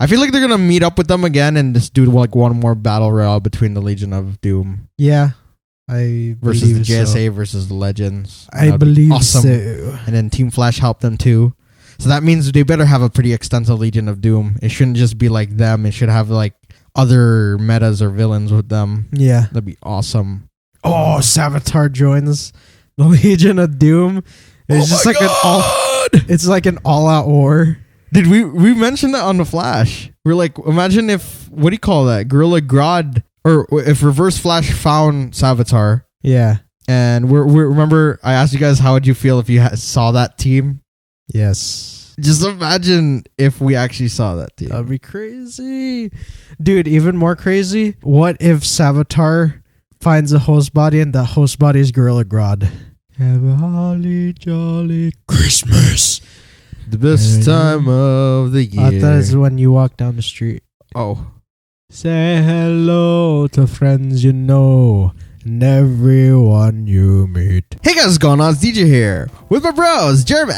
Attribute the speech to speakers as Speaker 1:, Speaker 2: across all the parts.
Speaker 1: I feel like they're gonna meet up with them again and just do like one more battle royale between the Legion of Doom.
Speaker 2: Yeah. I
Speaker 1: versus the JSA
Speaker 2: so.
Speaker 1: versus the Legends.
Speaker 2: I believe
Speaker 1: awesome.
Speaker 2: so.
Speaker 1: And then Team Flash helped them too. So that means they better have a pretty extensive Legion of Doom. It shouldn't just be like them. It should have like other metas or villains with them.
Speaker 2: Yeah.
Speaker 1: That'd be awesome.
Speaker 2: Oh, Savitar joins the Legion of Doom. It's just like it's like an all-out war.
Speaker 1: Did we mentioned that on the Flash? We're like, imagine if, what do you call that? Gorilla Grodd, or if Reverse Flash found Savitar.
Speaker 2: Yeah.
Speaker 1: And we remember I asked you guys how would you feel if you saw that team?
Speaker 2: Yes.
Speaker 1: Just imagine if we actually saw that team.
Speaker 2: That'd be crazy. Dude, even more crazy. What if Savitar finds a host body and the host body is Gorilla Grodd? Have a holly jolly Christmas.
Speaker 1: The best time of the year.
Speaker 2: I thought it's when you walk down the street.
Speaker 1: Oh.
Speaker 2: Say hello to friends you know and everyone you meet.
Speaker 1: Hey guys, what's going on? It's DJ here with my bros, Jeremy.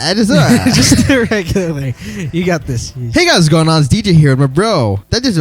Speaker 2: Just regularly. You got this.
Speaker 1: Hey guys, what's going on? It's DJ here with my bro. Hey guys,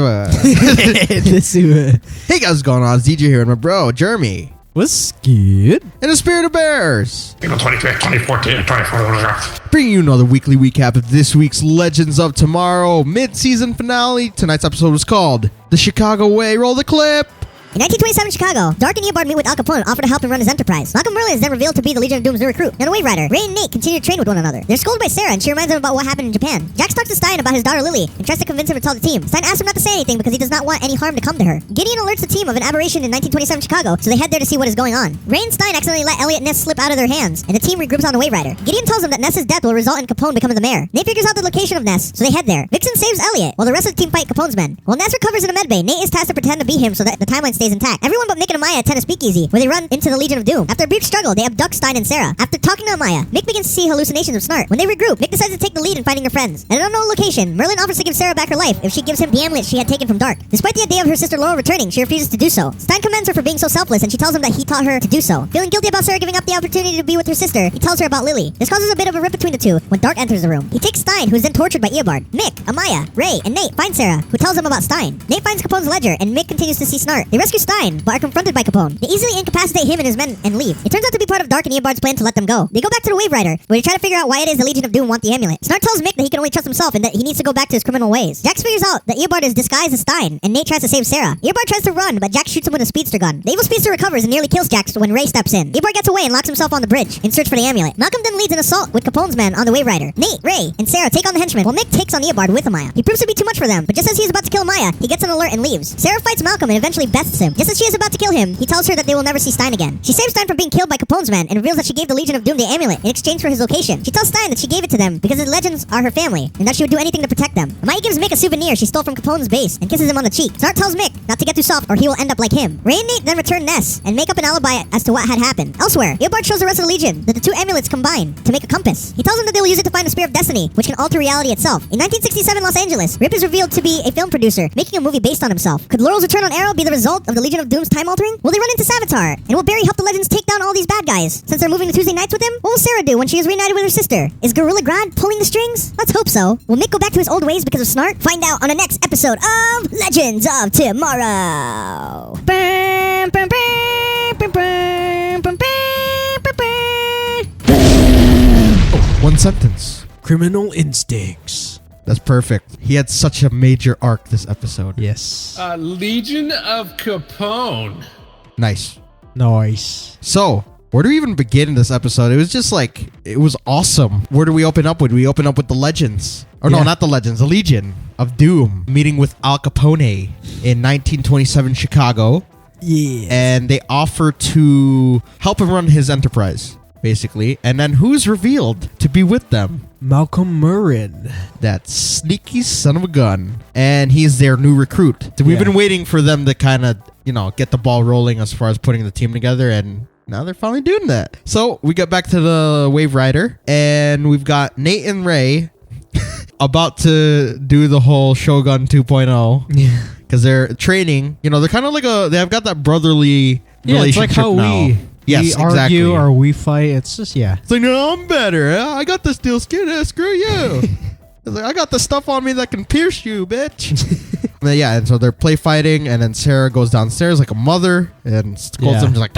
Speaker 1: what's going on? It's DJ here with my bro, Jeremy.
Speaker 2: What's good?
Speaker 1: In the spirit of bears.
Speaker 3: April 25th, 2014, 2014.
Speaker 1: Bringing you another weekly recap of this week's Legends of Tomorrow mid-season finale. Tonight's episode was called The Chicago Way. Roll the clip.
Speaker 4: In 1927 Chicago, Dark and Eobard meet with Al Capone and offer to help him run his enterprise. Malcolm Merlin is then revealed to be the Legion of Doom's new recruit. Now the Wave Rider, Ray and Nate continue to train with one another. They're scolded by Sarah and she reminds them about what happened in Japan. Jax talks to Stein about his daughter Lily and tries to convince him to tell the team. Stein asks him not to say anything because he does not want any harm to come to her. Gideon alerts the team of an aberration in 1927 Chicago, so they head there to see what is going on. Ray and Stein accidentally let Elliot Ness slip out of their hands, and the team regroups on the Wave Rider. Gideon tells them that Ness's death will result in Capone becoming the mayor. Nate figures out the location of Ness, so they head there. Vixen saves Elliot, while the rest of the team fight Capone's men. While Ness recovers in a medbay, Nate is tasked to pretend to be him so that the timeline stays intact. Everyone but Mick and Amaya attend a speakeasy, where they run into the Legion of Doom. After a brief struggle, they abduct Stein and Sarah. After talking to Amaya, Mick begins to see hallucinations of Snart. When they regroup, Mick decides to take the lead in finding her friends. At an unknown location, Merlin offers to give Sarah back her life if she gives him the amulet she had taken from Dark. Despite the idea of her sister Laurel returning, she refuses to do so. Stein commends her for being so selfless, and she tells him that he taught her to do so. Feeling guilty about Sarah giving up the opportunity to be with her sister, he tells her about Lily. This causes a bit of a rip between the two when Dark enters the room. He takes Stein, who is then tortured by Eobard. Mick, Amaya, Ray, and Nate find Sarah, who tells them about Stein. Nate finds Capone's ledger, and Mick continues to see Snart. They rescue Stein, but are confronted by Capone. They easily incapacitate him and his men and leave. It turns out to be part of Dark and Eobard's plan to let them go. They go back to the Wave Rider, where they try to figure out why it is the Legion of Doom want the amulet. Snart tells Mick that he can only trust himself and that he needs to go back to his criminal ways. Jax figures out that Eobard is disguised as Stein, and Nate tries to save Sarah. Eobard tries to run, but Jax shoots him with a speedster gun. The evil speedster recovers and nearly kills Jax when Ray steps in. Eobard gets away and locks himself on the bridge in search for the amulet. Malcolm then leads an assault with Capone's men on the Wave Rider. Nate, Ray, and Sarah take on the henchmen, while Mick takes on Eobard with Amaya. He proves to be too much for them, but just as he is about to kill Amaya, he gets an alert and leaves. Sarah fights Malcolm and eventually bests him. Just as she is about to kill him, he tells her that they will never see Stein again. She saves Stein from being killed by Capone's men and reveals that she gave the Legion of Doom the amulet in exchange for his location. She tells Stein that she gave it to them because the legends are her family and that she would do anything to protect them. Amaya gives Mick a souvenir she stole from Capone's base and kisses him on the cheek. Snart tells Mick not to get too soft or he will end up like him. Ray and Nate then return Ness and make up an alibi as to what had happened. Elsewhere, Eobard shows the rest of the Legion that the two amulets combine to make a compass. He tells them that they will use it to find the Spear of Destiny, which can alter reality itself. In 1967 Los Angeles, Rip is revealed to be a film producer, making a movie based on himself. Could Laurel's return on Arrow be the result of the Legion of Doom's time altering? Will they run into Savitar? And will Barry help the Legends take down all these bad guys since they're moving to Tuesday nights with him? What will Sarah do when she is reunited with her sister? Is Gorilla Grodd pulling the strings? Let's hope so. Will Mick go back to his old ways because of Snart? Find out on the next episode of Legends of Tomorrow.
Speaker 1: One sentence.
Speaker 2: Criminal instincts.
Speaker 1: That's perfect. He had such a major arc this episode.
Speaker 2: Yes.
Speaker 3: Legion of Capone.
Speaker 1: Nice.
Speaker 2: Nice.
Speaker 1: So, where do we even begin in this episode? It was just like, it was awesome. Where do we open up with? We open up with the Legends. Or no, not the Legends. The Legion of Doom meeting with Al Capone in 1927 Chicago.
Speaker 2: Yeah.
Speaker 1: And they offer to help him run his enterprise, basically. And then who's revealed to be with them?
Speaker 2: Malcolm Merlin.
Speaker 1: That sneaky son of a gun. And he's their new recruit. So we've been waiting for them to kind of, get the ball rolling as far as putting the team together, and now they're finally doing that. So we got back to the Wave Rider, and we've got Nate and Ray about to do the whole Shogun 2.0. Yeah. Because they're training. They're kind of like they've got that brotherly relationship
Speaker 2: it's like how
Speaker 1: now.
Speaker 2: We argue or we fight. It's just,
Speaker 1: It's like, no, I'm better. I got the steel skin. Screw you. He's like, I got the stuff on me that can pierce you, bitch. But yeah, and so they're play fighting, and then Sarah goes downstairs like a mother and scolds them, just like,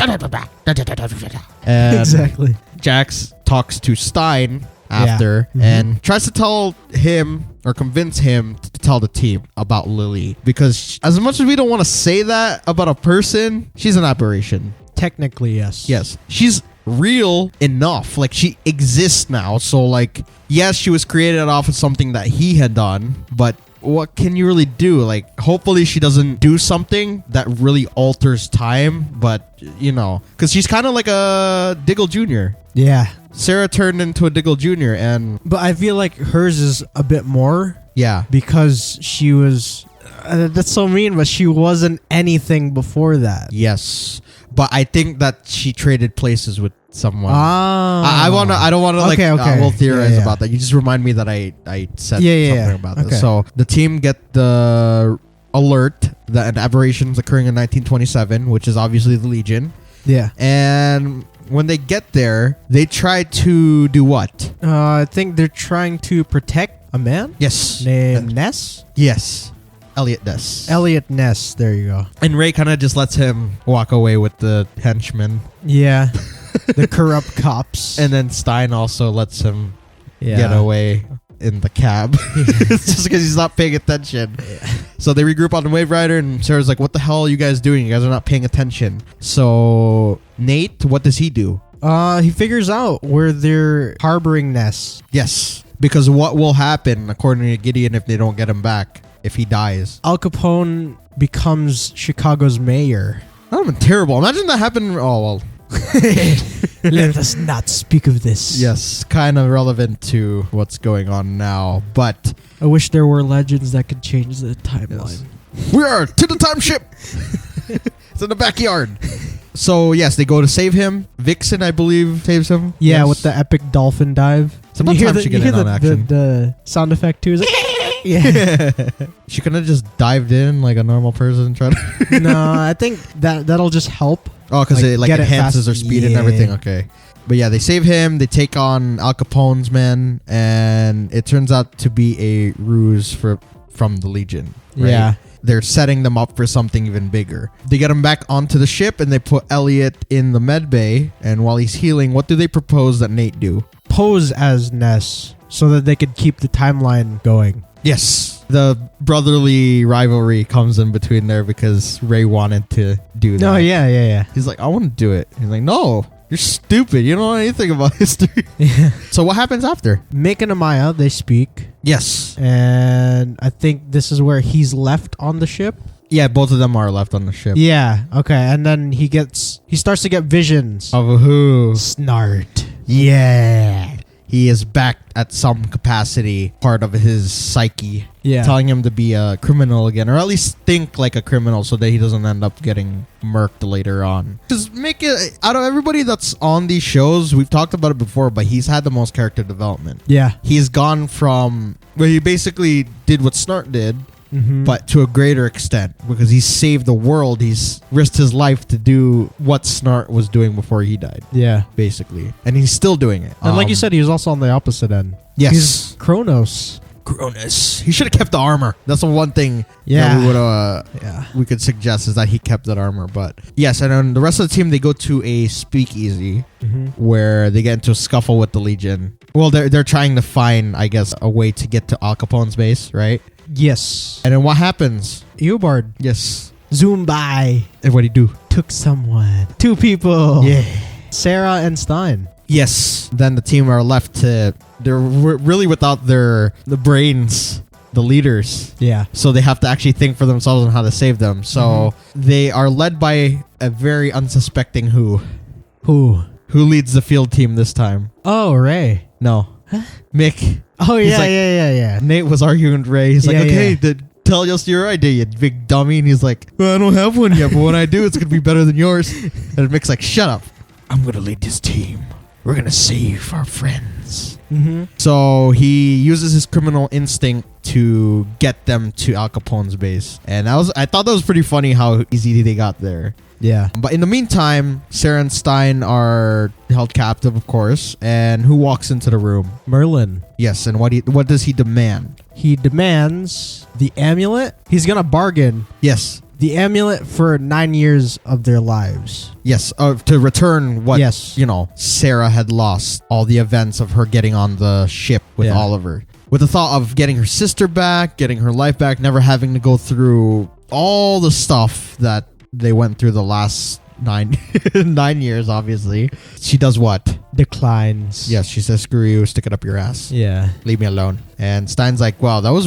Speaker 1: and
Speaker 2: Exactly.
Speaker 1: Jax talks to Stein after and tries to tell him or convince him to tell the team about Lily, because as much as we don't want to say that about a person, she's an aberration.
Speaker 2: Technically, yes.
Speaker 1: Yes, she's real enough, like she exists now, so like yes, she was created off of something that he had done, but what can you really do? Like, hopefully she doesn't do something that really alters time, but you know, because she's kind of like a Diggle Jr.
Speaker 2: Yeah.
Speaker 1: Sarah turned into a Diggle Jr. and
Speaker 2: But I feel like hers is a bit more
Speaker 1: yeah,
Speaker 2: because she was... that's so mean, but she wasn't anything before that.
Speaker 1: yes, but I think that she traded places with someone.
Speaker 2: Ah.
Speaker 1: I don't want to
Speaker 2: Okay.
Speaker 1: we'll theorize
Speaker 2: Yeah.
Speaker 1: about that. You just remind me that I said
Speaker 2: Yeah.
Speaker 1: something about
Speaker 2: Okay.
Speaker 1: this. So the team get the alert that an aberration is occurring in 1927, which is obviously the Legion.
Speaker 2: Yeah.
Speaker 1: And when they get there, they try to do what?
Speaker 2: I think they're trying to protect a man
Speaker 1: Yes.
Speaker 2: named Ness.
Speaker 1: Yes. Elliot Ness.
Speaker 2: Elliot Ness. There you go.
Speaker 1: And Ray kind of just lets him walk away with the henchmen.
Speaker 2: Yeah. The corrupt cops.
Speaker 1: And then Stein also lets him
Speaker 2: yeah.
Speaker 1: get away in the cab. It's just because he's not paying attention. So they regroup on the Wave Rider, and Sarah's like, what the hell are you guys doing? You guys are not paying attention. So Nate, what does he do?
Speaker 2: He figures out where they're harboring Ness.
Speaker 1: Yes. Because what will happen, according to Gideon, if they don't get him back, if he dies?
Speaker 2: Al Capone becomes Chicago's mayor.
Speaker 1: That would have been terrible. Imagine that happened. Oh, well.
Speaker 2: Let us not speak of this.
Speaker 1: Yes, kind of relevant to what's going on now. But
Speaker 2: I wish there were legends that could change the timeline.
Speaker 1: yes. We are to the time ship. It's in the backyard. So, yes, they go to save him. Vixen, I believe, saves him.
Speaker 2: Yeah,
Speaker 1: Yes.
Speaker 2: with the epic dolphin dive.
Speaker 1: It's about time she get in on action.
Speaker 2: The sound effect too. Is like, yeah.
Speaker 1: She could have just dived in like a normal person.
Speaker 2: No, I think that'll just help.
Speaker 1: Oh, because
Speaker 2: Like,
Speaker 1: it like
Speaker 2: get it
Speaker 1: enhances
Speaker 2: fast.
Speaker 1: her speed and
Speaker 2: Yeah.
Speaker 1: everything. Okay. But yeah, they save him. They take on Al Capone's men, and it turns out to be a ruse from the Legion. Right?
Speaker 2: Yeah.
Speaker 1: They're setting them up for something even bigger. They get him back onto the ship, and they put Elliot in the med bay. And while he's healing, what do they propose that Nate do?
Speaker 2: Pose as Ness so that they could keep the timeline going.
Speaker 1: Yes. The brotherly rivalry comes in between there because Ray wanted to do that.
Speaker 2: No, yeah.
Speaker 1: He's like, I want to do it. He's like, no, you're stupid. You don't know anything about history.
Speaker 2: Yeah.
Speaker 1: So what happens after?
Speaker 2: Mick and Amaya, they speak.
Speaker 1: Yes.
Speaker 2: And I think this is where he's left on the ship.
Speaker 1: Yeah, both of them are left on the ship.
Speaker 2: Yeah, okay. And then he starts to get visions.
Speaker 1: Of who?
Speaker 2: Snart.
Speaker 1: Yeah. He is back at some capacity, part of his psyche.
Speaker 2: Yeah.
Speaker 1: Telling him to be a criminal again, or at least think like a criminal so that he doesn't end up getting murked later on. Just make it, out of everybody that's on these shows, we've talked about it before, but he's had the most character development.
Speaker 2: Yeah.
Speaker 1: He's gone from, well, he basically did what Snart did, but to a greater extent, because he saved the world. He's risked his life to do what Snart was doing before he died,
Speaker 2: Yeah.
Speaker 1: basically. And he's still doing it.
Speaker 2: And like you said, he was also on the opposite end.
Speaker 1: Yes.
Speaker 2: He's Kronos.
Speaker 1: Cronus. He should have kept the armor. That's the one thing
Speaker 2: Yeah.
Speaker 1: that we could suggest, is that he kept that armor. But yes, and then the rest of the team, they go to a speakeasy where they get into a scuffle with the Legion. Well, they're trying to find, I guess, a way to get to Al Capone's base, right?
Speaker 2: Yes.
Speaker 1: And then what happens?
Speaker 2: Eobard.
Speaker 1: Yes.
Speaker 2: Zoom by.
Speaker 1: And what do you do?
Speaker 2: Took someone. 2 people.
Speaker 1: Yeah.
Speaker 2: Sarah and Stein.
Speaker 1: Yes. Then the team are left to, they're really without the brains, the leaders.
Speaker 2: Yeah.
Speaker 1: So they have to actually think for themselves on how to save them. So they are led by a very unsuspecting who leads the field team this time.
Speaker 2: Oh, Ray.
Speaker 1: No. Mick.
Speaker 2: Oh,
Speaker 1: He's
Speaker 2: yeah,
Speaker 1: like-
Speaker 2: yeah.
Speaker 1: Nate was arguing with Ray. He's like,
Speaker 2: Yeah,
Speaker 1: okay,
Speaker 2: yeah.
Speaker 1: tell us your idea, you big dummy. And he's like, well, I don't have one yet, but when I do, it's going to be better than yours. And Mick's like, shut up. I'm going to lead this team. We're going to save our friends.
Speaker 2: Yes. Mm-hmm.
Speaker 1: So he uses his criminal instinct to get them to Al Capone's base. And I thought that was pretty funny how easy they got there.
Speaker 2: Yeah.
Speaker 1: But in the meantime, Sarah and Stein are held captive, of course. And who walks into the room?
Speaker 2: Merlin.
Speaker 1: Yes, and what does he demand?
Speaker 2: He demands the amulet. He's going to bargain
Speaker 1: Yes.
Speaker 2: the amulet for 9 years of their lives.
Speaker 1: Yes, to return what,
Speaker 2: Yes.
Speaker 1: Sarah had lost. All the events of her getting on the ship with
Speaker 2: Yeah.
Speaker 1: Oliver. With the thought of getting her sister back, getting her life back, never having to go through all the stuff that they went through the last 9 years, obviously. She does what?
Speaker 2: Declines.
Speaker 1: Yes, she says, screw you, stick it up your ass.
Speaker 2: Yeah.
Speaker 1: Leave me alone. And Stein's like, wow, that was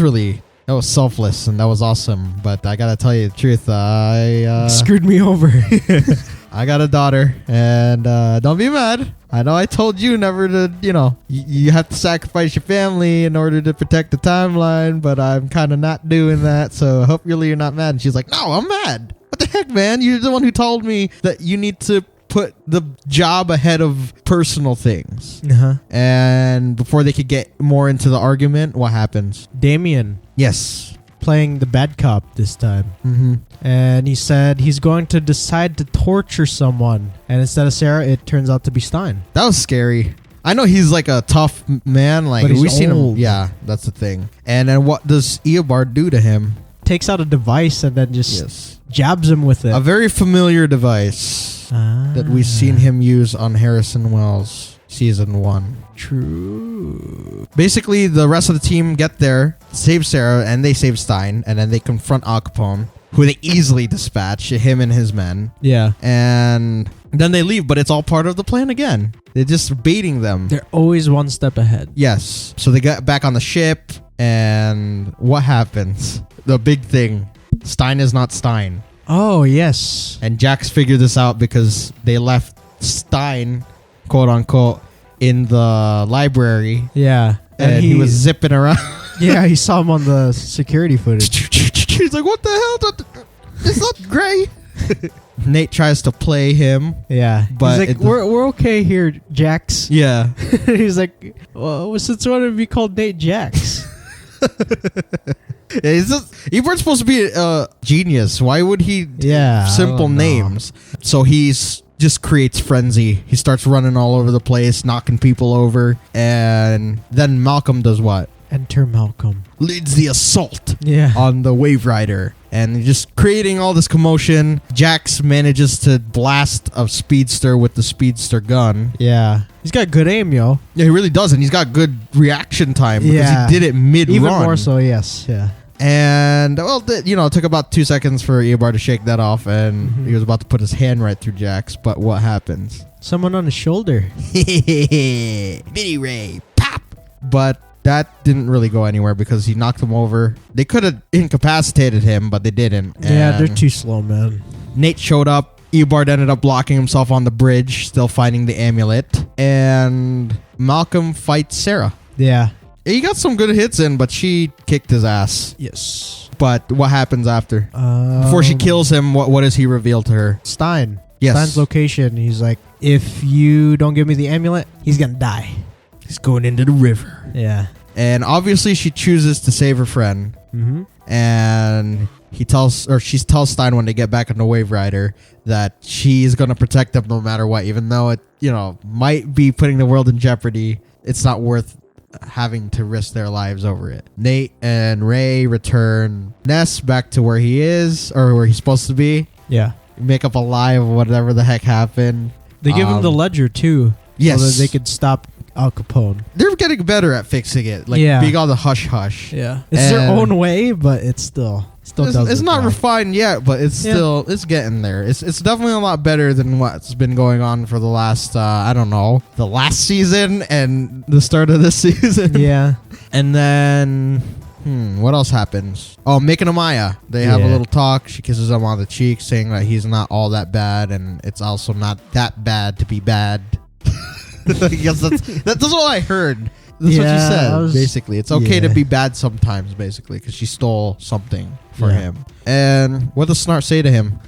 Speaker 1: selfless and that was awesome. But I gotta tell you the truth, I
Speaker 2: Screwed me over.
Speaker 1: I got a daughter, and don't be mad. I know I told you never to, you have to sacrifice your family in order to protect the timeline, but I'm kind of not doing that, so hopefully you're not mad. And she's like, no, I'm mad. What the heck, man? You're the one who told me that you need to put the job ahead of personal things.
Speaker 2: Uh-huh.
Speaker 1: And before they could get more into the argument, what happens?
Speaker 2: Damien
Speaker 1: Yes.
Speaker 2: playing the bad cop this time.
Speaker 1: Mm-hmm.
Speaker 2: And he said he's going to decide to torture someone. And instead of Sarah, it turns out to be Stein.
Speaker 1: That was scary. I know he's like a tough man. Like
Speaker 2: But he's
Speaker 1: we've seen him.
Speaker 2: old.
Speaker 1: Yeah, that's the thing. And then what does Eobard do to him?
Speaker 2: Takes out a device and then just
Speaker 1: Yes.
Speaker 2: jabs him with it.
Speaker 1: A very familiar device that we've seen him use on Harrison Wells season 1.
Speaker 2: True.
Speaker 1: Basically, the rest of the team get there, save Sarah, and they save Stein, and then they confront Al Capone, who they easily dispatch, him and his men.
Speaker 2: Yeah.
Speaker 1: And then they leave, but it's all part of the plan again. They're just baiting them.
Speaker 2: They're always one step ahead.
Speaker 1: Yes. So they got back on the ship, and what happens? The big thing. Stein is not Stein.
Speaker 2: Oh, yes.
Speaker 1: And Jax figured this out because they left Stein, quote unquote, in the library.
Speaker 2: Yeah.
Speaker 1: And he was zipping around.
Speaker 2: Yeah, he saw him on the security footage.
Speaker 1: He's like, what the hell? It's not Gray. Nate tries to play him.
Speaker 2: Yeah.
Speaker 1: But
Speaker 2: he's like, we're okay here, Jax.
Speaker 1: Yeah.
Speaker 2: He's like, well, since when have you called Nate Jax?
Speaker 1: You weren't supposed to be a genius. Why would he simple
Speaker 2: I don't know.
Speaker 1: names? So he's just creates frenzy. He starts running all over the place, knocking people over. And then Malcolm does what?
Speaker 2: Enter Malcolm.
Speaker 1: Leads the assault
Speaker 2: Yeah.
Speaker 1: on the Wave Rider. And just creating all this commotion. Jax manages to blast a speedster with the speedster gun.
Speaker 2: Yeah. He's got good aim, yo.
Speaker 1: Yeah, he really does. And he's got good reaction time because
Speaker 2: Yeah.
Speaker 1: he did it mid-run.
Speaker 2: Even more so, yes. Yeah.
Speaker 1: And, well, it took about 2 seconds for Eobard to shake that off. And he was about to put his hand right through Jax. But what happens?
Speaker 2: Someone on his shoulder.
Speaker 1: Mini Ray. Pop! But that didn't really go anywhere because he knocked him over. They could have incapacitated him, but they didn't.
Speaker 2: Yeah, they're
Speaker 1: And
Speaker 2: too slow, man.
Speaker 1: Nate showed up. Eobard ended up blocking himself on the bridge, still finding the amulet. And Malcolm fights Sarah.
Speaker 2: Yeah.
Speaker 1: He got some good hits in, but she kicked his ass.
Speaker 2: Yes.
Speaker 1: But what happens after? Before she kills him, what does he reveal to her?
Speaker 2: Stein.
Speaker 1: Yes.
Speaker 2: Stein's location. He's like, if you don't give me the amulet, he's going to die.
Speaker 1: He's going into the river.
Speaker 2: Yeah.
Speaker 1: And obviously she chooses to save her friend.
Speaker 2: Mm-hmm.
Speaker 1: And she tells Stein when they get back on the Wave Rider that she's going to protect them no matter what. Even though it, might be putting the world in jeopardy, it's not worth having to risk their lives over it. Nate and Ray return Ness back to where he is, or where he's supposed to be.
Speaker 2: Yeah.
Speaker 1: Make up a lie of whatever the heck happened.
Speaker 2: They give him the ledger, too.
Speaker 1: Yes.
Speaker 2: So that they could stop Al Capone.
Speaker 1: They're getting better at fixing it. Like, being all the hush-hush.
Speaker 2: Yeah. It's their own way, but it still does
Speaker 1: it's
Speaker 2: the
Speaker 1: not
Speaker 2: job.
Speaker 1: refined yet, but it's still it's getting there. It's definitely a lot better than what's been going on for the last the last season and the start of this season.
Speaker 2: Yeah.
Speaker 1: And then what else happens? Oh, Mick and Amaya. They have a little talk. She kisses him on the cheek, saying that he's not all that bad, and it's also not that bad to be bad. I guess that's what I heard. That's what she said, basically. It's okay to be bad sometimes, basically, because she stole something for him. And what does Snart say to him?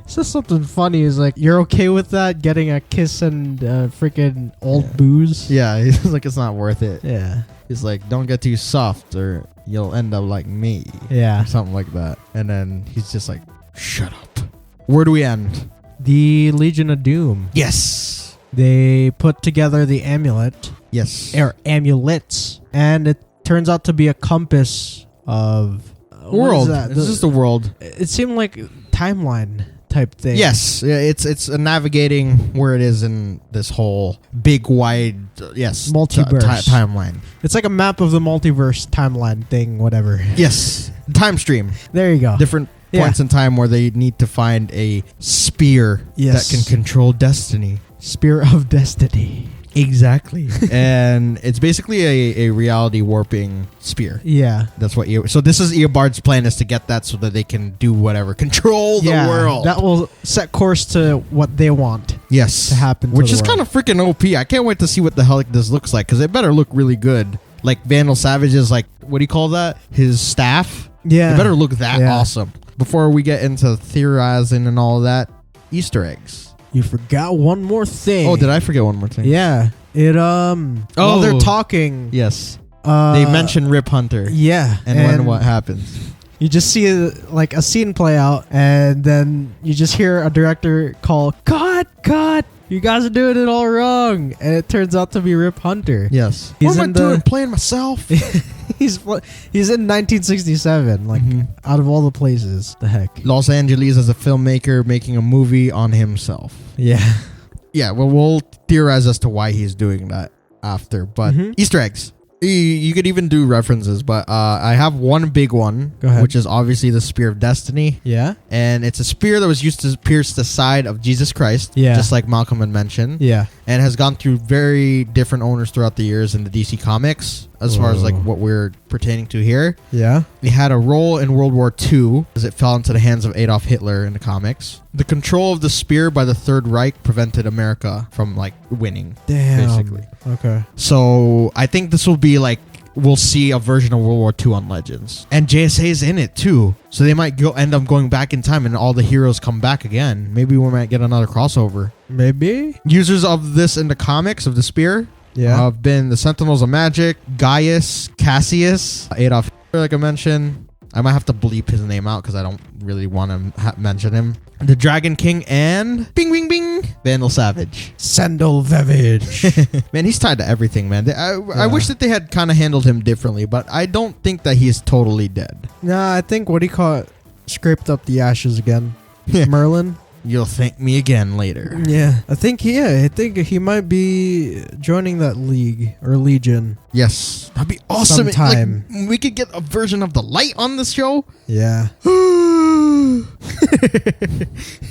Speaker 2: It's just something funny. Is like, you're okay with that? Getting a kiss and freaking old booze?
Speaker 1: Yeah, he's like, it's not worth it.
Speaker 2: Yeah.
Speaker 1: He's like, don't get too soft or you'll end up like me.
Speaker 2: Yeah.
Speaker 1: Or something like that. And then he's just like, shut up. Where do we end?
Speaker 2: The Legion of Doom.
Speaker 1: Yes.
Speaker 2: They put together the amulet.
Speaker 1: Yes.
Speaker 2: Or amulets. And it turns out to be a compass of...
Speaker 1: World. It's just a world.
Speaker 2: It seemed like timeline type thing.
Speaker 1: Yes. It's navigating where it is in this whole big, wide,
Speaker 2: multiverse
Speaker 1: timeline.
Speaker 2: It's like a map of the multiverse timeline thing, whatever.
Speaker 1: Yes. Time stream.
Speaker 2: There you go.
Speaker 1: Different points in time where they need to find a spear that can control destiny.
Speaker 2: Spear of Destiny.
Speaker 1: Exactly. And it's basically a reality warping spear.
Speaker 2: Yeah.
Speaker 1: That's what so this is Eobard's plan, is to get that so that they can do whatever. Control the world.
Speaker 2: That will set course to what they want.
Speaker 1: Yes.
Speaker 2: To happen to
Speaker 1: Which
Speaker 2: the
Speaker 1: is
Speaker 2: world.
Speaker 1: kind of freaking OP. I can't wait to see what the hell this looks like, because it better look really good. Like Vandal Savage's, like, what do you call that? His staff?
Speaker 2: Yeah.
Speaker 1: It better look that awesome. Before we get into theorizing and all of that, Easter eggs.
Speaker 2: You forgot one more thing.
Speaker 1: Oh, did I forget one more thing?
Speaker 2: Yeah. While they're talking.
Speaker 1: Yes. They mention Rip Hunter.
Speaker 2: Yeah.
Speaker 1: And when what happens.
Speaker 2: You just see like a scene play out, and then you just hear a director call, cut, you guys are doing it all wrong. And it turns out to be Rip Hunter.
Speaker 1: Yes.
Speaker 2: He's
Speaker 1: what am I doing? Playing myself?
Speaker 2: He's in 1967, like, out of all the places. The heck.
Speaker 1: Los Angeles as a filmmaker making a movie on himself.
Speaker 2: Yeah.
Speaker 1: Yeah, well, we'll theorize as to why he's doing that after. But Easter eggs. You could even do references, but I have one big one,
Speaker 2: Go ahead.
Speaker 1: which is obviously the Spear of Destiny.
Speaker 2: Yeah.
Speaker 1: And it's a spear that was used to pierce the side of Jesus Christ, just like Malcolm had mentioned.
Speaker 2: Yeah.
Speaker 1: And has gone through very different owners throughout the years in the DC Comics, as far as like what we're pertaining to here.
Speaker 2: Yeah.
Speaker 1: It had a role in World War II as it fell into the hands of Adolf Hitler in the comics. The control of the spear by the Third Reich prevented America from like winning.
Speaker 2: Damn.
Speaker 1: Basically.
Speaker 2: Okay.
Speaker 1: So I think this will be like, we'll see a version of World War II on Legends. And JSA is in it too. So they might end up going back in time and all the heroes come back again. Maybe we might get another crossover.
Speaker 2: Maybe.
Speaker 1: Users of this in the comics of the spear have been the Sentinels of Magic, Gaius, Cassius, Adolf Hitler, like I mentioned. I might have to bleep his name out because I don't really want to mention him. The Dragon King and bing, bing, bing, Vandal Savage.
Speaker 2: Sandal Savage.
Speaker 1: Man, he's tied to everything, man. I wish that they had kind of handled him differently, but I don't think that he's totally dead.
Speaker 2: Nah, I think what he caught scraped up the ashes again. Merlin.
Speaker 1: You'll thank me again later.
Speaker 2: Yeah. I think he might be joining that league or legion.
Speaker 1: Yes. That'd be awesome.
Speaker 2: Sometime.
Speaker 1: Like, we could get a version of the light on this show.
Speaker 2: Yeah.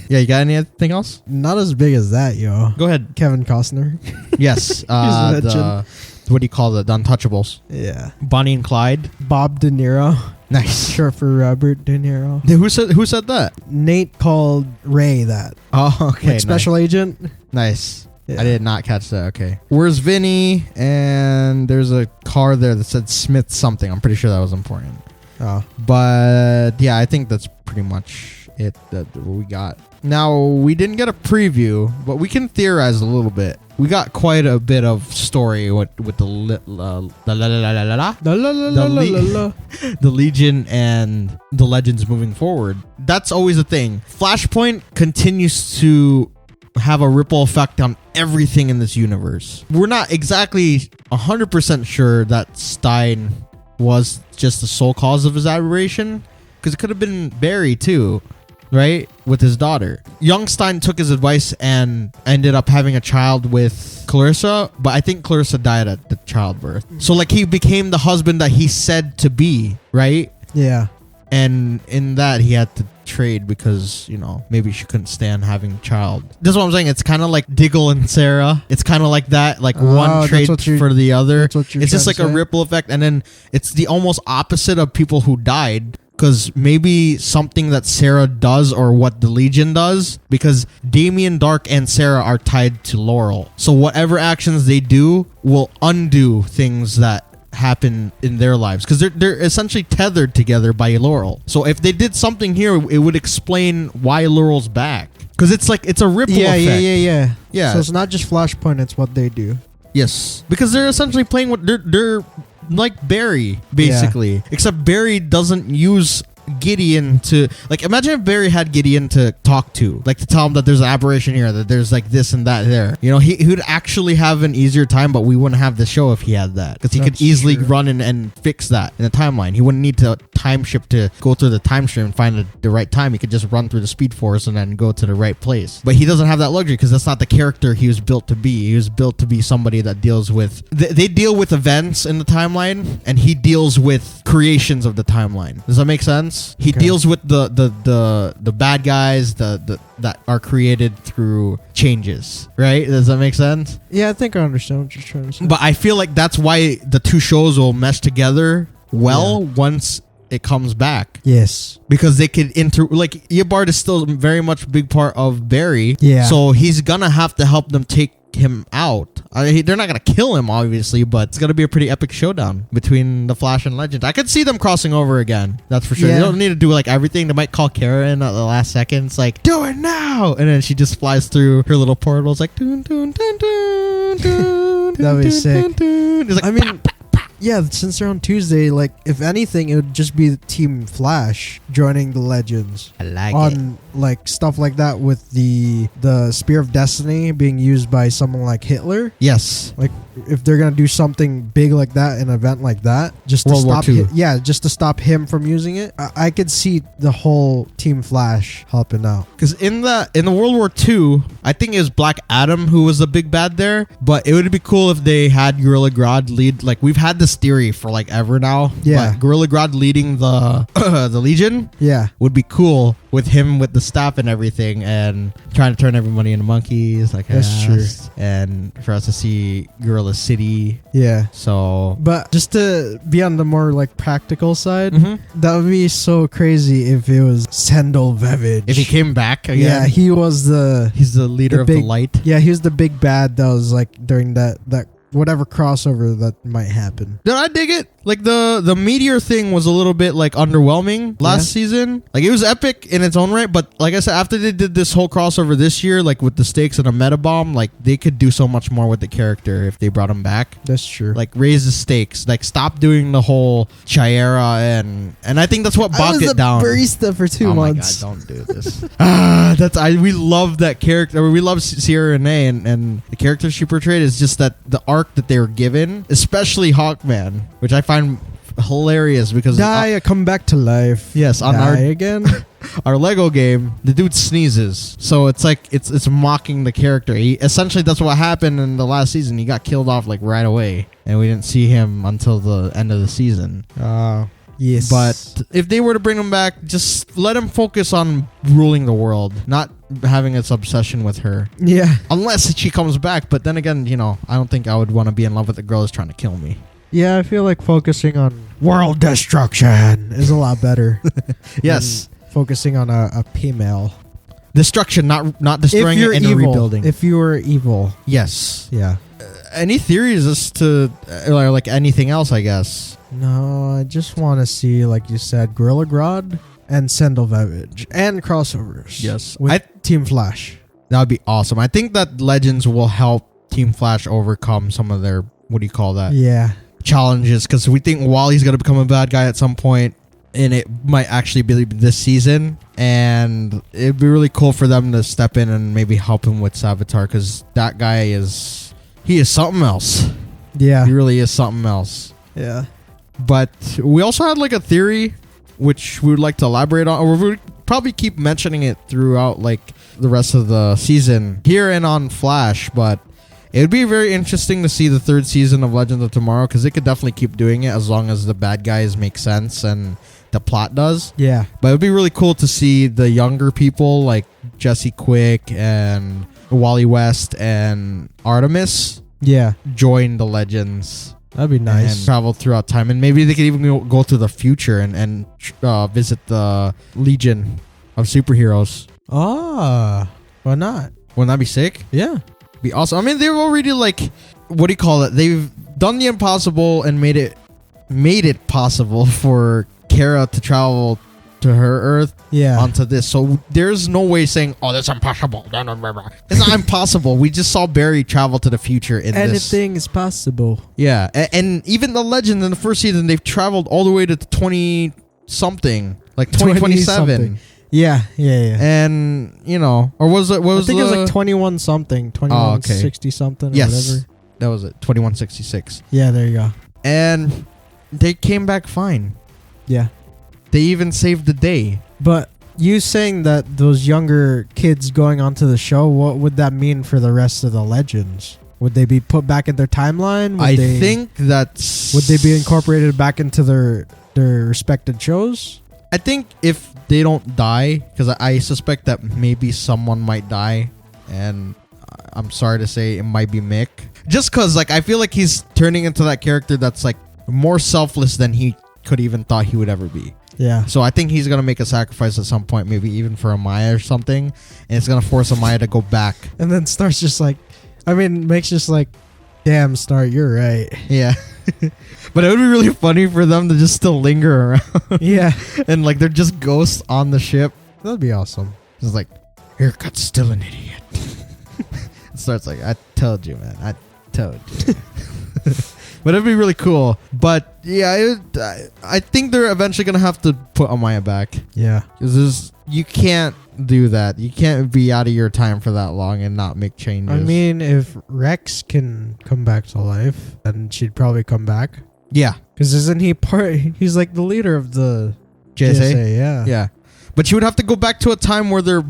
Speaker 1: Yeah, you got anything else?
Speaker 2: Not as big as that, yo.
Speaker 1: Go ahead.
Speaker 2: Kevin Costner.
Speaker 1: Yes. What do you call it? The Untouchables.
Speaker 2: Yeah.
Speaker 1: Bonnie and Clyde.
Speaker 2: Bob De Niro.
Speaker 1: Nice.
Speaker 2: Short for Robert De Niro.
Speaker 1: Who said that?
Speaker 2: Nate called Ray that.
Speaker 1: Oh, okay.
Speaker 2: Like special agent.
Speaker 1: Nice.
Speaker 2: Yeah.
Speaker 1: I did not catch that. Okay. Where's Vinny? And there's a car there that said Smith something. I'm pretty sure that was important.
Speaker 2: Oh.
Speaker 1: But yeah, I think that's pretty much it that we got. Now, we didn't get a preview, but we can theorize a little bit. We got quite a bit of story with the Legion and the Legends moving forward. That's always a thing. Flashpoint continues to have a ripple effect on everything in this universe. We're not exactly 100% sure that Stein was just the sole cause of his aberration, because it could have been Barry too, right? With his daughter. Young Stein took his advice and ended up having a child with Clarissa, but I think Clarissa died at the childbirth. So like he became the husband that he said to be, right?
Speaker 2: Yeah.
Speaker 1: And in that he had to trade because, you know, maybe she couldn't stand having a child. That's what I'm saying. It's kind of like Diggle and Sarah. It's kind of like that, like one trade for the other. It's just like a ripple effect. And then it's the almost opposite of people who died, because maybe something that Sarah does or what the Legion does, because Damien, Dark, and Sarah are tied to Laurel. So whatever actions they do will undo things that happen in their lives because they're essentially tethered together by Laurel. So if they did something here, it would explain why Laurel's back. Because it's like it's a ripple effect.
Speaker 2: Yeah. So it's not just Flashpoint; it's what they do.
Speaker 1: Yes, because they're essentially playing what they're like Barry basically, except Barry doesn't use Gideon to, like, imagine if Barry had Gideon to talk to, like to tell him that there's an aberration here, that there's like this and that there. You know, he would actually have an easier time, but we wouldn't have the show if he had that, because he could easily run in and fix that in the timeline. He wouldn't need to time shift to go through the time stream and find the right time. He could just run through the Speed Force and then go to the right place. But he doesn't have that luxury because that's not the character he was built to be. He was built to be somebody that deals with they deal with events in the timeline, and he deals with creations of the timeline. Does that make sense? He deals with the bad guys that are created through changes, right? Does that make sense?
Speaker 2: Yeah, I think I understand what you're trying to say.
Speaker 1: But I feel like that's why the two shows will mesh together once it comes back.
Speaker 2: Yes. Because
Speaker 1: they could like Eobard is still very much a big part of Barry.
Speaker 2: Yeah.
Speaker 1: So he's gonna have to help them take him out. They're not gonna kill him, obviously, but it's gonna be a pretty epic showdown between the Flash and Legend. I could see them crossing over again. That's for sure.
Speaker 2: Yeah.
Speaker 1: They don't need to do like everything. They might call Kara in at the last second. It's like, do it now, and then she just flies through her little portals like dun dun dun dun dun.
Speaker 2: That'd be sick.
Speaker 1: It's like,
Speaker 2: I mean, yeah, since they're on Tuesday, like, if anything, it would just be Team Flash joining the Legends.
Speaker 1: I like
Speaker 2: on like stuff like that, with the Spear of Destiny being used by someone like Hitler.
Speaker 1: Yes.
Speaker 2: Like, if they're gonna do something big like that, an event like that, just to
Speaker 1: World War
Speaker 2: stop
Speaker 1: II.
Speaker 2: just to stop him from using it, I could see the whole Team Flash helping out.
Speaker 1: Because in the World War II, I think it was Black Adam who was the big bad there. But it would be cool if they had Gorilla Grodd lead. Like, we've had this theory for like ever now.
Speaker 2: Yeah.
Speaker 1: But Gorilla Grodd leading the the Legion.
Speaker 2: Yeah.
Speaker 1: Would be cool with him with the staff and everything, and trying to turn everybody into monkeys. Like,
Speaker 2: that's true.
Speaker 1: And for us to see Gorilla City.
Speaker 2: Yeah.
Speaker 1: So,
Speaker 2: but just to be on the more like practical side, that would be so crazy if it was Sendel Vevage.
Speaker 1: if he came back again.
Speaker 2: Yeah, he's
Speaker 1: the leader of the light.
Speaker 2: Yeah, he was the big bad that was like during that whatever crossover that might happen.
Speaker 1: Did I dig it? Like the meteor thing was a little bit like underwhelming last season. Like, it was epic in its own right, but like I said, after they did this whole crossover this year, like with the stakes and a meta bomb, like they could do so much more with the character if they brought him back.
Speaker 2: That's true.
Speaker 1: Like, raise the stakes. Like, stop doing the whole Chiara and I think that's what bogged it down.
Speaker 2: Barista for 2 months.
Speaker 1: Oh my god, don't do this. We love that character. We love Sierra Renee, and the character she portrayed is just that the arc that they were given, especially Hawkman, which I find hilarious because
Speaker 2: come back to life.
Speaker 1: Yes, on
Speaker 2: die again.
Speaker 1: Our Lego game, the dude sneezes, so it's like it's mocking the character. Essentially, that's what happened in the last season. He got killed off like right away, and we didn't see him until the end of the season.
Speaker 2: Yes.
Speaker 1: But if they were to bring him back, just let him focus on ruling the world, not having this obsession with her.
Speaker 2: Yeah.
Speaker 1: Unless she comes back. But then again, you know, I don't think I would want to be in love with a girl who's trying to kill me.
Speaker 2: Yeah, I feel like focusing on world destruction is a lot better.
Speaker 1: Yes.
Speaker 2: Focusing on a female.
Speaker 1: Destruction, not destroying it and rebuilding.
Speaker 2: If you were evil.
Speaker 1: Yes.
Speaker 2: Yeah.
Speaker 1: Any theories as to like anything else, I guess?
Speaker 2: No, I just want to see, like you said, Gorilla Grodd and Sendel Vevage and crossovers.
Speaker 1: Yes.
Speaker 2: With Team Flash.
Speaker 1: That would be awesome. I think that Legends will help Team Flash overcome some of their, what do you call that?
Speaker 2: Yeah.
Speaker 1: Challenges, because we think Wally's going to become a bad guy at some point, and it might actually be this season, and it'd be really cool for them to step in and maybe help him with Savitar, because that guy he is something else.
Speaker 2: Yeah.
Speaker 1: He really is something else.
Speaker 2: Yeah.
Speaker 1: But we also had like a theory which we would like to elaborate on, or we would probably keep mentioning it throughout like the rest of the season here and on Flash, but it would be very interesting to see the third season of Legends of Tomorrow, because they could definitely keep doing it as long as the bad guys make sense and the plot does.
Speaker 2: Yeah.
Speaker 1: But it would be really cool to see the younger people like Jesse Quick and Wally West and Artemis join the Legends.
Speaker 2: That'd be nice.
Speaker 1: And travel throughout time. And maybe they could even go to the future and visit the Legion of Superheroes.
Speaker 2: Why not?
Speaker 1: Wouldn't that be sick?
Speaker 2: Yeah.
Speaker 1: Be awesome. I mean, they've already like, what do you call it? They've done the impossible and made it made it possible for Kara to travel to her Earth onto this. So there's no way saying, oh, that's impossible. It's not impossible. We just saw Barry travel to the future in this.
Speaker 2: Anything is possible.
Speaker 1: Yeah. And even the Legend in the first season, they've traveled all the way to 20-something. Like 2027.
Speaker 2: Yeah.
Speaker 1: And, you know, or was it...
Speaker 2: I think it was like 21-something. 2160-something or whatever.
Speaker 1: That was it. 2166.
Speaker 2: Yeah, there you go.
Speaker 1: And they came back fine.
Speaker 2: Yeah.
Speaker 1: They even saved the day.
Speaker 2: But you saying that those younger kids going onto the show, what would that mean for the rest of the Legends? Would they be put back in their timeline?
Speaker 1: I think that's...
Speaker 2: Would they be incorporated back into their respected shows?
Speaker 1: I think if they don't die, because I suspect that maybe someone might die, and I'm sorry to say it might be Mick. Just because, like, I feel like he's turning into that character that's, like, more selfless than he could even thought he would ever be.
Speaker 2: Yeah.
Speaker 1: So I think he's going to make a sacrifice at some point, maybe even for Amaya or something, and it's going to force Amaya to go back.
Speaker 2: And then Snart's just like, Mick's just like, damn, Snart, you're right.
Speaker 1: Yeah. But it would be really funny for them to just still linger around.
Speaker 2: Yeah.
Speaker 1: And like they're just ghosts on the ship.
Speaker 2: That'd be awesome.
Speaker 1: It's like, Haircut's still an idiot. It starts like, I told you, man. I told you. But it'd be really cool. But yeah, I think they're eventually going to have to put Amaya back.
Speaker 2: Yeah.
Speaker 1: Because you can't do that. You can't be out of your time for that long and not make changes.
Speaker 2: I mean, if Rex can come back to life, then she'd probably come back.
Speaker 1: Yeah.
Speaker 2: Because isn't he he's like the leader of the
Speaker 1: JSA?
Speaker 2: Yeah.
Speaker 1: Yeah. But she would have to go back to a time where they're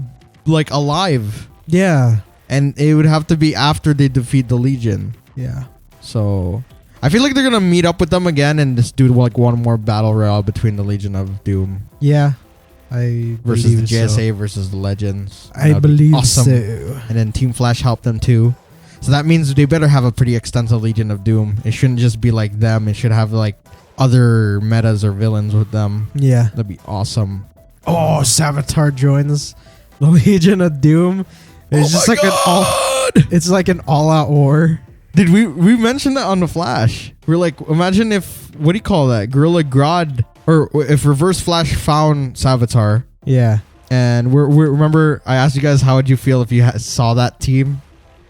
Speaker 1: like alive.
Speaker 2: Yeah.
Speaker 1: And it would have to be after they defeat the Legion.
Speaker 2: Yeah.
Speaker 1: So I feel like they're going to meet up with them again and just do like one more battle royale between the Legion of Doom.
Speaker 2: Yeah.
Speaker 1: Versus the JSA versus the Legends.
Speaker 2: I believe
Speaker 1: awesome.
Speaker 2: so.
Speaker 1: And then Team Flash helped them too. So that means they better have a pretty extensive Legion of Doom. It shouldn't just be like them. It should have like other metas or villains with them.
Speaker 2: Yeah.
Speaker 1: That'd be awesome.
Speaker 2: Oh, Savitar joins the Legion of Doom. It's just like it's like an all-out war.
Speaker 1: Did we mentioned that on the Flash? We're like, imagine if, what do you call that? Gorilla Grodd, or if Reverse Flash found Savitar.
Speaker 2: Yeah.
Speaker 1: And we're remember I asked you guys how would you feel if you saw that team?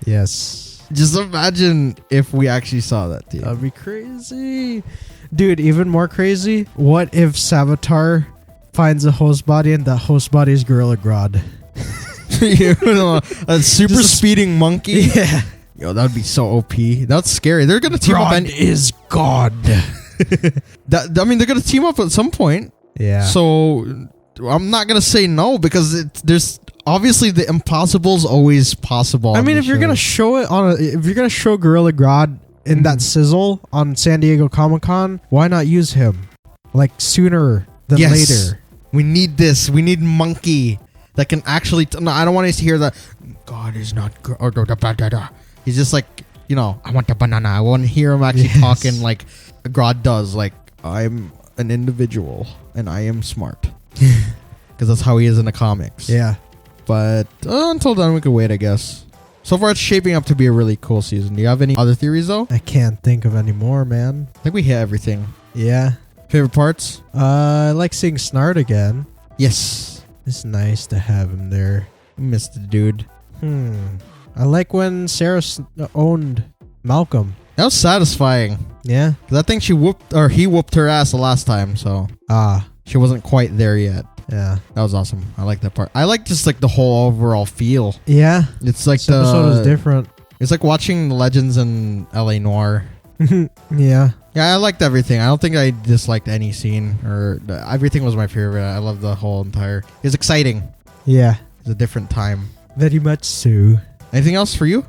Speaker 2: Yes.
Speaker 1: Just imagine if we actually saw that team.
Speaker 2: That'd be crazy. Dude, even more crazy, what if Savitar finds a host body and that host body is Gorilla Grodd?
Speaker 1: You know, a super speeding monkey?
Speaker 2: Yeah.
Speaker 1: Yo, that would be so OP. That's scary. They're gonna team up.
Speaker 2: Grodd is God.
Speaker 1: I mean, they're gonna team up at some point.
Speaker 2: Yeah.
Speaker 1: So I'm not gonna say no because there's obviously the impossible's always possible.
Speaker 2: I mean, if you're gonna show it if you're gonna show Gorilla Grodd in that sizzle on San Diego Comic-Con, why not use him? Like sooner than later.
Speaker 1: We need this. We need Monkey that can actually. No, I don't want us to hear that. God is not. He's just like, you know, I want the banana. I want to hear him actually talking like Grodd does. Like, I'm an individual and I am smart. Because that's how he is in the comics.
Speaker 2: Yeah.
Speaker 1: But until then, we could wait, I guess. So far, it's shaping up to be a really cool season. Do you have any other theories, though?
Speaker 2: I can't think of any more, man.
Speaker 1: I think we hit everything.
Speaker 2: Yeah.
Speaker 1: Favorite parts?
Speaker 2: I like seeing Snart again.
Speaker 1: Yes.
Speaker 2: It's nice to have him there.
Speaker 1: Missed the dude.
Speaker 2: I like when Sarah owned Malcolm.
Speaker 1: That was satisfying.
Speaker 2: Yeah.
Speaker 1: Because I think he whooped her ass the last time, so. She wasn't quite there yet.
Speaker 2: Yeah.
Speaker 1: That was awesome. I like that part. I like just like the whole overall feel.
Speaker 2: Yeah.
Speaker 1: It's like
Speaker 2: this episode is different.
Speaker 1: It's like watching Legends in LA Noire.
Speaker 2: Yeah.
Speaker 1: Yeah, I liked everything. I don't think I disliked any scene or everything was my favorite. I love the whole entire. It was exciting.
Speaker 2: Yeah.
Speaker 1: It's a different time.
Speaker 2: Very much so.
Speaker 1: Anything else for you?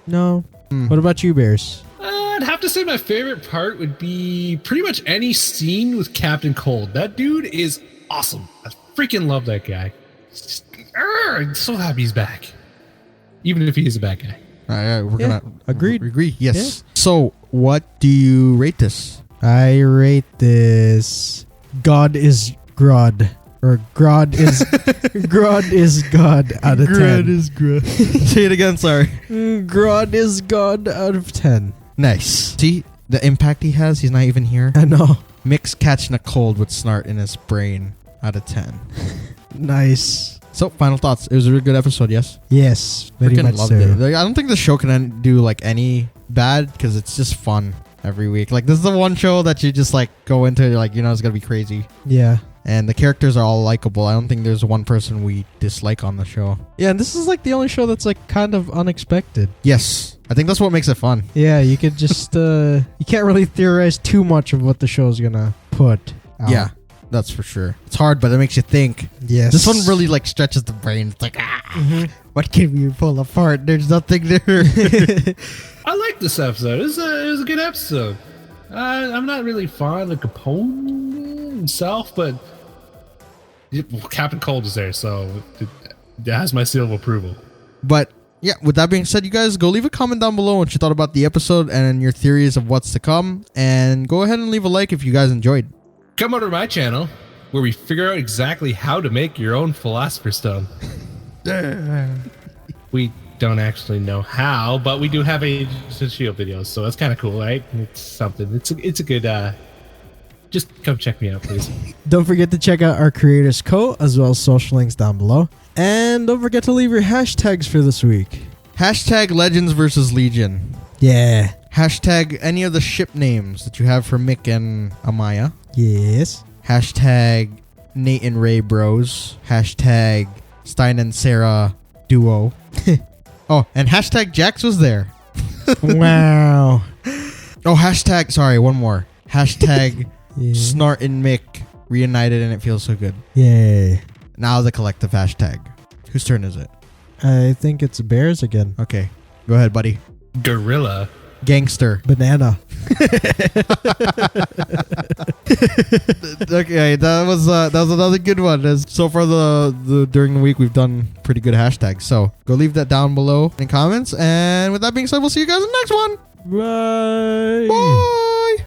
Speaker 2: No. What about you, Bears?
Speaker 3: I'd have to say my favorite part would be pretty much any scene with Captain Cold. That dude is awesome. I freaking love that guy. I'm so happy he's back. Even if he is a bad guy.
Speaker 1: We're gonna
Speaker 2: agreed.
Speaker 1: Agree. Yes.
Speaker 2: Yeah.
Speaker 1: So, what do you rate this?
Speaker 2: I rate this God is Grodd. Or Grodd is Grodd is God out of 10.
Speaker 1: Grodd is Grodd. Say it again, sorry.
Speaker 2: Grodd is God out of 10.
Speaker 1: Nice. See the impact he has? He's not even here.
Speaker 2: I know.
Speaker 1: Mick's catching a cold with Snart in his brain out of 10.
Speaker 2: Nice.
Speaker 1: So, final thoughts. It was a really good episode, yes?
Speaker 2: Yes, very
Speaker 1: Freaking
Speaker 2: much
Speaker 1: loved
Speaker 2: so.
Speaker 1: it. Like, I don't think the show can do like any bad because it's just fun every week. Like, this is the one show that you just like go into, like, you know, it's gonna be crazy.
Speaker 2: Yeah.
Speaker 1: And the characters are all likable. I don't think there's one person we dislike on the show.
Speaker 2: Yeah, and this is like the only show that's like kind of unexpected.
Speaker 1: Yes. I think that's what makes it fun.
Speaker 2: Yeah, you could just you can't really theorize too much of what the show's gonna put out.
Speaker 1: Yeah, that's for sure. It's hard, but it makes you think.
Speaker 2: Yes.
Speaker 1: This one really like stretches the brain. It's like, what can we pull apart? There's nothing there.
Speaker 3: I like this episode. It was a good episode. I'm not really fond of Capone himself, but Captain Cold is there, so it has my seal of approval.
Speaker 1: But yeah, with that being said, you guys go leave a comment down below what you thought about the episode and your theories of what's to come. And go ahead and leave a like if you guys enjoyed.
Speaker 3: Come over to my channel where we figure out exactly how to make your own Philosopher's Stone. We don't actually know how, but we do have Agents of S.H.I.E.L.D. videos, so that's kind of cool, right? It's something. It's a good. Just come check me out, please.
Speaker 2: Don't forget to check out our Creators Co. as well as social links down below. And don't forget to leave your hashtags for this week.
Speaker 1: Hashtag Legends versus Legion.
Speaker 2: Yeah.
Speaker 1: Hashtag any of the ship names that you have for Mick and Amaya.
Speaker 2: Yes.
Speaker 1: Hashtag Nate and Ray Bros. Hashtag Stein and Sarah Duo. Oh, and hashtag Jax was there.
Speaker 2: Wow.
Speaker 1: Oh, hashtag, sorry, one more. Hashtag
Speaker 2: Yeah.
Speaker 1: Snart and Mick reunited and it feels so good.
Speaker 2: Yay.
Speaker 1: Now the collective hashtag. Whose turn is it?
Speaker 2: I think it's bears again.
Speaker 1: Okay, go ahead, buddy.
Speaker 3: Gorilla.
Speaker 1: Gangster.
Speaker 2: Banana.
Speaker 1: Okay, that was another good one. As so far the during the week we've done pretty good hashtags. So go leave that down below in comments. And with that being said, we'll see you guys in the next one.
Speaker 2: Bye.
Speaker 1: Bye.